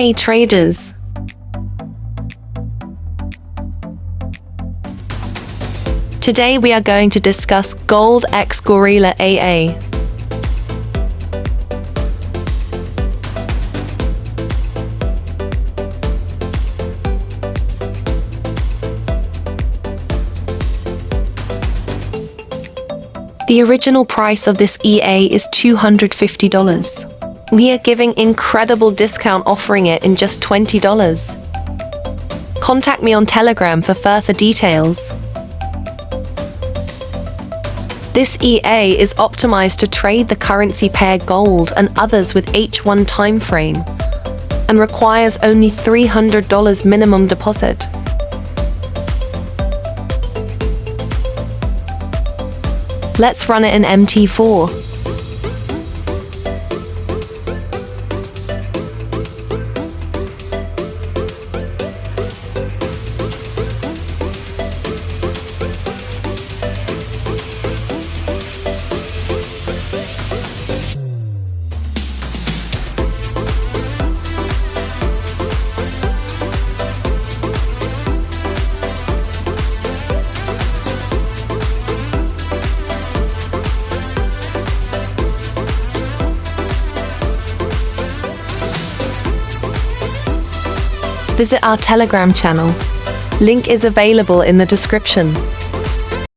Hey traders! Today we are going to discuss gold X Gorrila EA. The original price of this EA is $250. We are giving incredible discount offering it in just $20. Contact me on Telegram for further details. This EA is optimized to trade the currency pair gold and others with H1 timeframe and requires only $300 minimum deposit. Let's run it in MT4. Visit our Telegram channel. Link is available in the description.